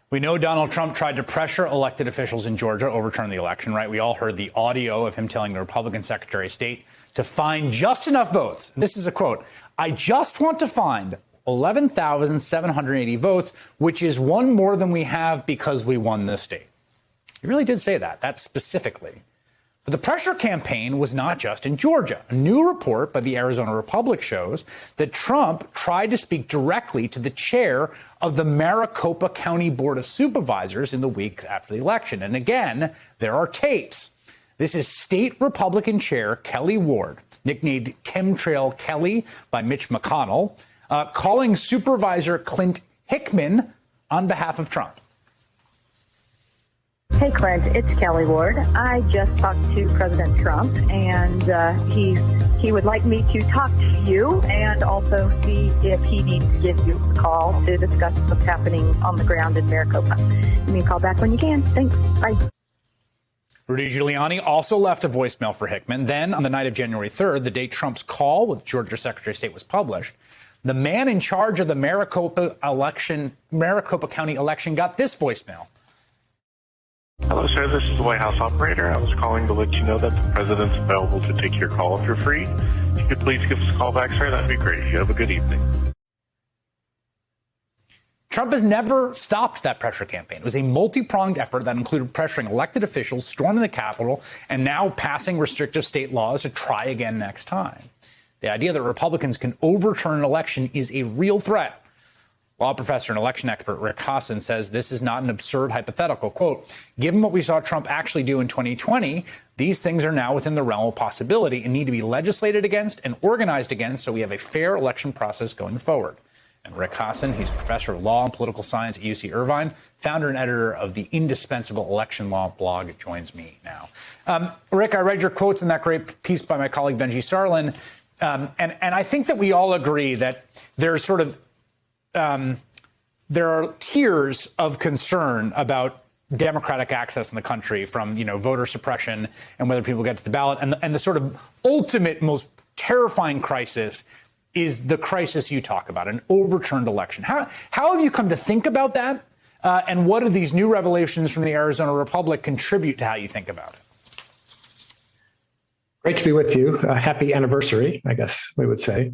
We know Donald Trump tried to pressure elected officials in Georgia to overturn the election, right? We all heard the audio of him telling the Republican Secretary of State to find just enough votes. This is a quote. I just want to find 11,780 votes, which is one more than we have because we won this state. He really did say that specifically. But the pressure campaign was not just in Georgia. A new report by the Arizona Republic shows that Trump tried to speak directly to the chair of the Maricopa County Board of Supervisors in the weeks after the election. And again, there are tapes. This is State Republican Chair Kelly Ward, nicknamed Chemtrail Kelly by Mitch McConnell, calling Supervisor Clint Hickman on behalf of Trump. Hey, Clint, it's Kelly Ward. I just talked to President Trump, and he would like me to talk to you and also see if he needs to give you a call to discuss what's happening on the ground in Maricopa. Give me a call back when you can. Thanks. Bye. Rudy Giuliani also left a voicemail for Hickman. Then, on the night of January 3rd, the day Trump's call with Georgia Secretary of State was published, the man in charge of the Maricopa County election got this voicemail. Hello, sir. This is the White House operator. I was calling to let you know that the president's available to take your call if you're free. If you could please give us a call back, sir, that'd be great. You have a good evening. Trump has never stopped that pressure campaign. It was a multi-pronged effort that included pressuring elected officials, storming the Capitol, and now passing restrictive state laws to try again next time. The idea that Republicans can overturn an election is a real threat. Law professor and election expert Rick Hasen says this is not an absurd hypothetical. Quote, given what we saw Trump actually do in 2020, these things are now within the realm of possibility and need to be legislated against and organized against so we have a fair election process going forward. And Rick Hasen, he's professor of law and political science at UC Irvine, founder and editor of the indispensable election law blog, joins me now. Rick, I read your quotes in that great piece by my colleague Benji Sarlin. And I think that we all agree that there's sort of there are tiers of concern about democratic access in the country, from, voter suppression and whether people get to the ballot. And the sort of ultimate, most terrifying crisis is the crisis you talk about, an overturned election. How have you come to think about that? And what do these new revelations from the Arizona Republic contribute to how you think about it? Great to be with you. Happy anniversary, I guess we would say.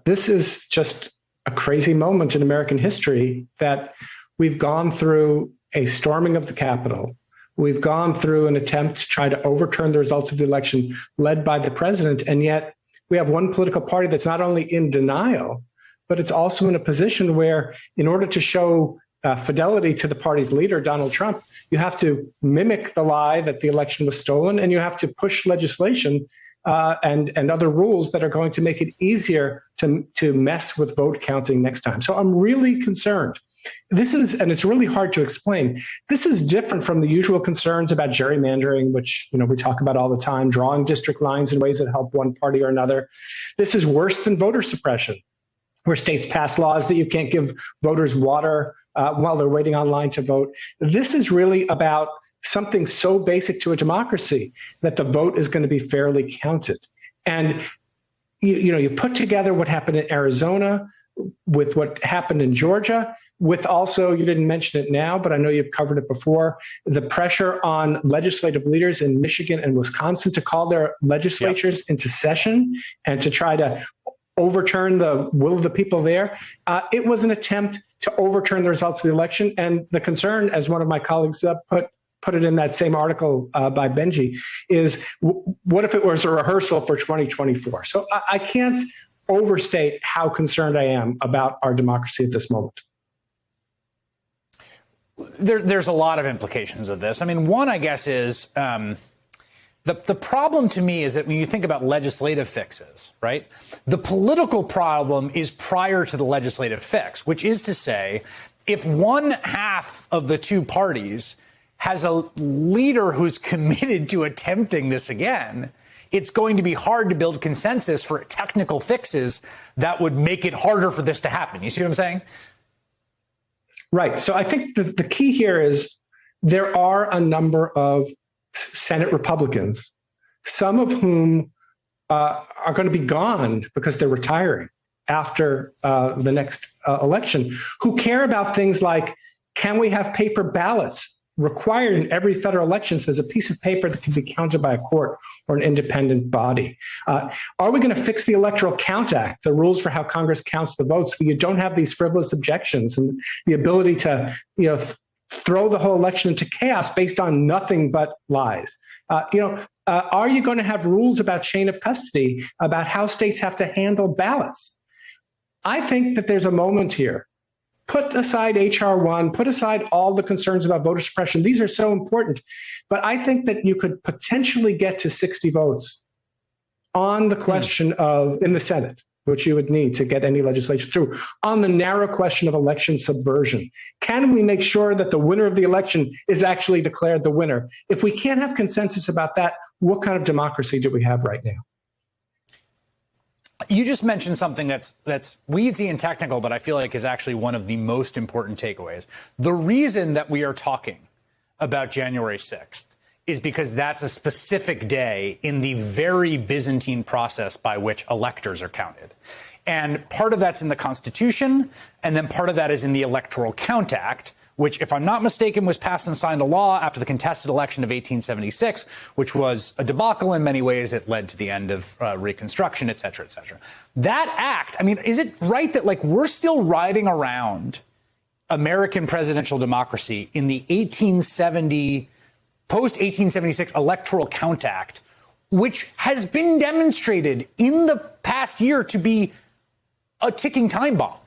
This is just a crazy moment in American history that we've gone through a storming of the Capitol. We've gone through an attempt to try to overturn the results of the election led by the president. And yet we have one political party that's not only in denial, but it's also in a position where, in order to show fidelity to the party's leader, Donald Trump, you have to mimic the lie that the election was stolen, and you have to push legislation and other rules that are going to make it easier to mess with vote counting next time. So I'm really concerned. And it's really hard to explain. This is different from the usual concerns about gerrymandering, which, we talk about all the time, drawing district lines in ways that help one party or another. This is worse than voter suppression, where states pass laws that you can't give voters water while they're waiting online to vote. This is really about something so basic to a democracy that the vote is going to be fairly counted. And you put together what happened in Arizona with what happened in Georgia, with also, you didn't mention it now, but I know you've covered it before, the pressure on legislative leaders in Michigan and Wisconsin to call their legislatures into session and to try to overturn the will of the people there. It was an attempt to overturn the results of the election. And the concern, as one of my colleagues put it in that same article by Benji, is what if it was a rehearsal for 2024? So I can't overstate how concerned I am about our democracy at this moment. There's a lot of implications of this. I mean, one, I guess, is the problem to me is that when you think about legislative fixes, right, the political problem is prior to the legislative fix, which is to say, if one half of the two parties has a leader who's committed to attempting this again, it's going to be hard to build consensus for technical fixes that would make it harder for this to happen. You see what I'm saying? Right. So I think the key here is there are a number of Senate Republicans, some of whom are going to be gone because they're retiring after the next election, who care about things like, Can we have paper ballots required in every federal election as a piece of paper that can be counted by a court or an independent body? Are we going to fix the Electoral Count Act, the rules for how Congress counts the votes, so you don't have these frivolous objections and the ability to, throw the whole election into chaos based on nothing but lies? Are you going to have rules about chain of custody, about how states have to handle ballots? I think that there's a moment here. Put aside H.R. 1, put aside all the concerns about voter suppression. These are so important. But I think that you could potentially get to 60 votes on the question of, in the Senate, which you would need to get any legislation through, on the narrow question of election subversion. Can we make sure that the winner of the election is actually declared the winner? If we can't have consensus about that, what kind of democracy do we have right now? You just mentioned something that's weedsy and technical, but I feel like is actually one of the most important takeaways. The reason that we are talking about January 6th is because that's a specific day in the very Byzantine process by which electors are counted. And part of that's in the Constitution, and then part of that is in the Electoral Count Act, which, if I'm not mistaken, was passed and signed a law after the contested election of 1876, which was a debacle in many ways. It led to the end of Reconstruction, et cetera, et cetera. That act, I mean, is it right that, we're still riding around American presidential democracy in the post-1876 Electoral Count Act, which has been demonstrated in the past year to be a ticking time bomb?